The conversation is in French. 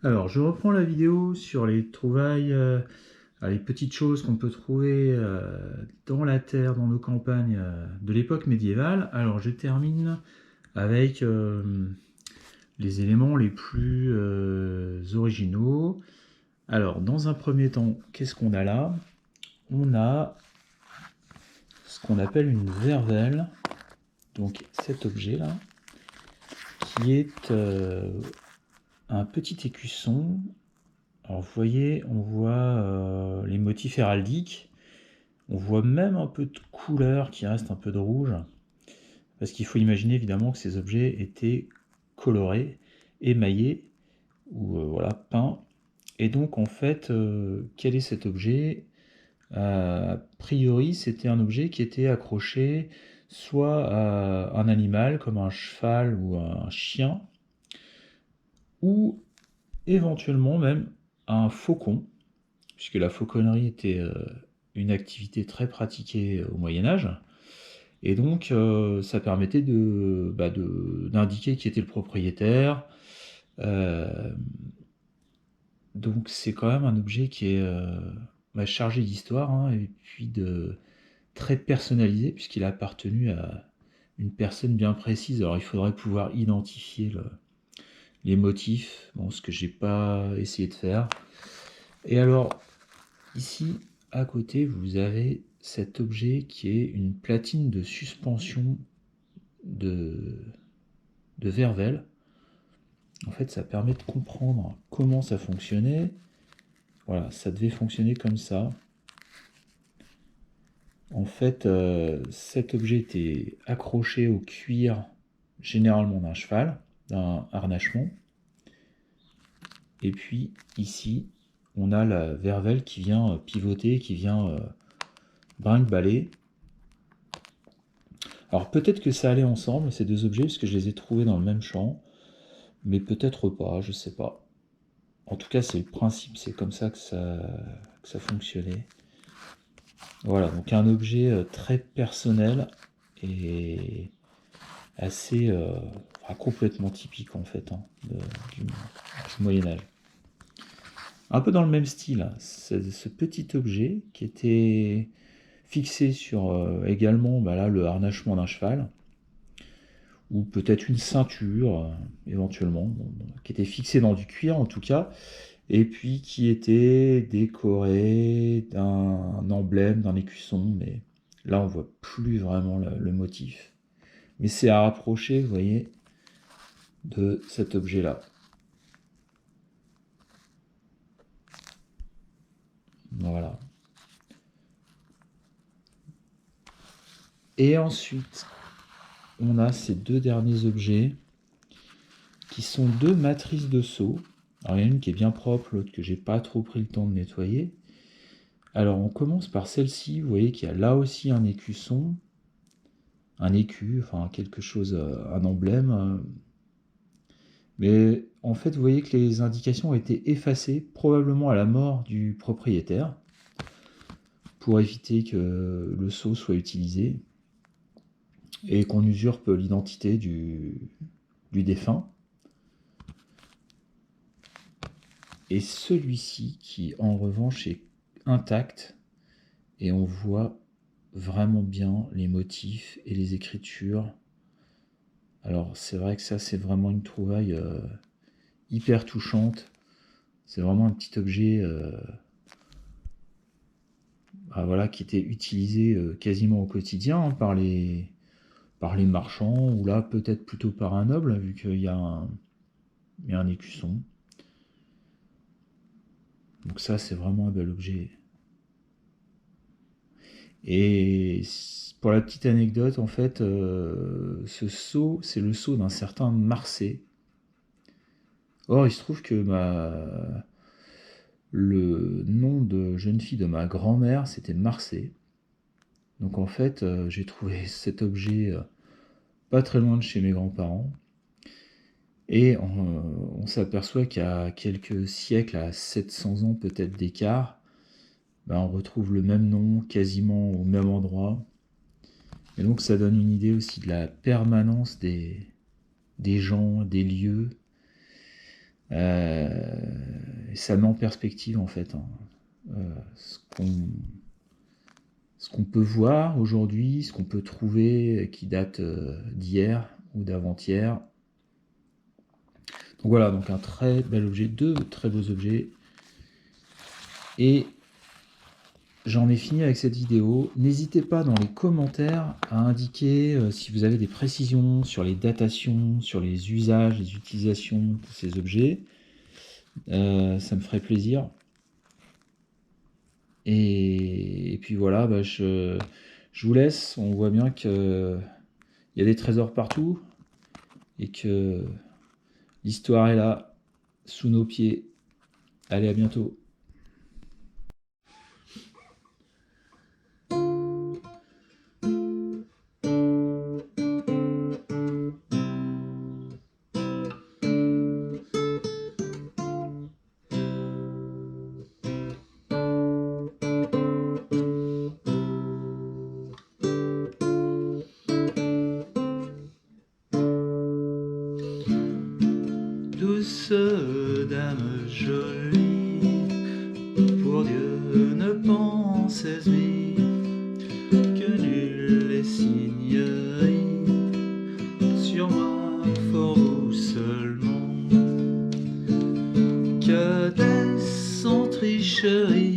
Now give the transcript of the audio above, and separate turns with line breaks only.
Alors, je reprends la vidéo sur les trouvailles, les petites choses qu'on peut trouver dans la terre, dans nos campagnes de l'époque médiévale. Alors, je termine avec les éléments les plus originaux. Alors, dans un premier temps, qu'est-ce qu'on a là? On a ce qu'on appelle une vervelle, donc cet objet-là, qui est un petit écusson. Alors vous voyez, on voit les motifs héraldiques, on voit même un peu de couleur qui reste un peu de rouge, parce qu'il faut imaginer évidemment que ces objets étaient colorés, émaillés, ou voilà, peints. Et donc en fait, quel est cet objet? A priori, c'était un objet qui était accroché soit à un animal comme un cheval ou un chien, ou éventuellement même à un faucon, puisque la fauconnerie était une activité très pratiquée au Moyen-Âge. Et donc, ça permettait d'indiquer qui était le propriétaire. Euh, donc, c'est quand même un objet qui est chargé d'histoire, hein, et puis très personnalisé, puisqu'il a appartenu à une personne bien précise. Alors, il faudrait pouvoir identifier les motifs, bon, ce que j'ai pas essayé de faire. Et alors, ici, à côté, vous avez cet objet qui est une platine de suspension de, de vervelle. En fait, ça permet de comprendre comment ça fonctionnait. Voilà, ça devait fonctionner comme ça. En fait, cet objet était accroché au cuir, généralement d'un cheval, d'un harnachement. Et puis, ici, on a la vervelle qui vient pivoter, qui vient brinque-baller. Alors peut-être que ça allait ensemble, ces deux objets, puisque je les ai trouvés dans le même champ, mais peut-être pas, je sais pas. En tout cas, c'est le principe, c'est comme ça que ça fonctionnait. Voilà, donc un objet très personnel et assez complètement typique en fait, hein, du Moyen-Âge. Un peu dans le même style, hein, c'est ce petit objet qui était fixé sur également là, le harnachement d'un cheval, ou peut-être une ceinture, éventuellement, qui était fixée dans du cuir en tout cas, et puis qui était décoré d'un emblème, d'un écusson, mais là on voit plus vraiment le motif. Mais c'est à rapprocher, vous voyez, de cet objet-là. Voilà. Et ensuite, on a ces deux derniers objets qui sont deux matrices de seau. Alors il y en a une qui est bien propre, l'autre que j'ai pas trop pris le temps de nettoyer. Alors on commence par celle-ci, vous voyez qu'il y a là aussi un écusson, un écu, enfin quelque chose, un emblème. Mais en fait, vous voyez que les indications ont été effacées, probablement à la mort du propriétaire, pour éviter que le seau soit utilisé et qu'on usurpe l'identité du défunt. Et celui-ci qui en revanche est intact, et on voit vraiment bien les motifs et les écritures. Alors c'est vrai que ça c'est vraiment une trouvaille hyper touchante. C'est vraiment un petit objet voilà, qui était utilisé quasiment au quotidien, hein, par les marchands, ou là peut-être plutôt par un noble, vu qu'il y a un écusson. Donc ça c'est vraiment un bel objet. Et pour la petite anecdote, en fait, ce sceau, c'est le sceau d'un certain Marsay. Or, il se trouve que le nom de jeune fille de ma grand-mère, c'était Marsay. Donc en fait, j'ai trouvé cet objet pas très loin de chez mes grands-parents. Et on s'aperçoit qu'à quelques siècles, à 700 ans peut-être d'écart, on retrouve le même nom quasiment au même endroit. Et donc ça donne une idée aussi de la permanence des gens, des lieux. Et ça met en perspective en fait ce qu'on peut voir aujourd'hui, ce qu'on peut trouver qui date d'hier ou d'avant-hier. Donc voilà, donc un très bel objet, deux très beaux objets. Et j'en ai fini avec cette vidéo. N'hésitez pas dans les commentaires à indiquer si vous avez des précisions sur les datations, sur les usages, les utilisations de ces objets. Ça me ferait plaisir. Et puis voilà, bah, je vous laisse. On voit bien qu'il y a des trésors partout et que l'histoire est là, sous nos pieds. Allez, à bientôt. Douce dame jolie, pour Dieu ne pensez-y que nul les signeries sur moi, fort vous seulement, que des sans tricherie.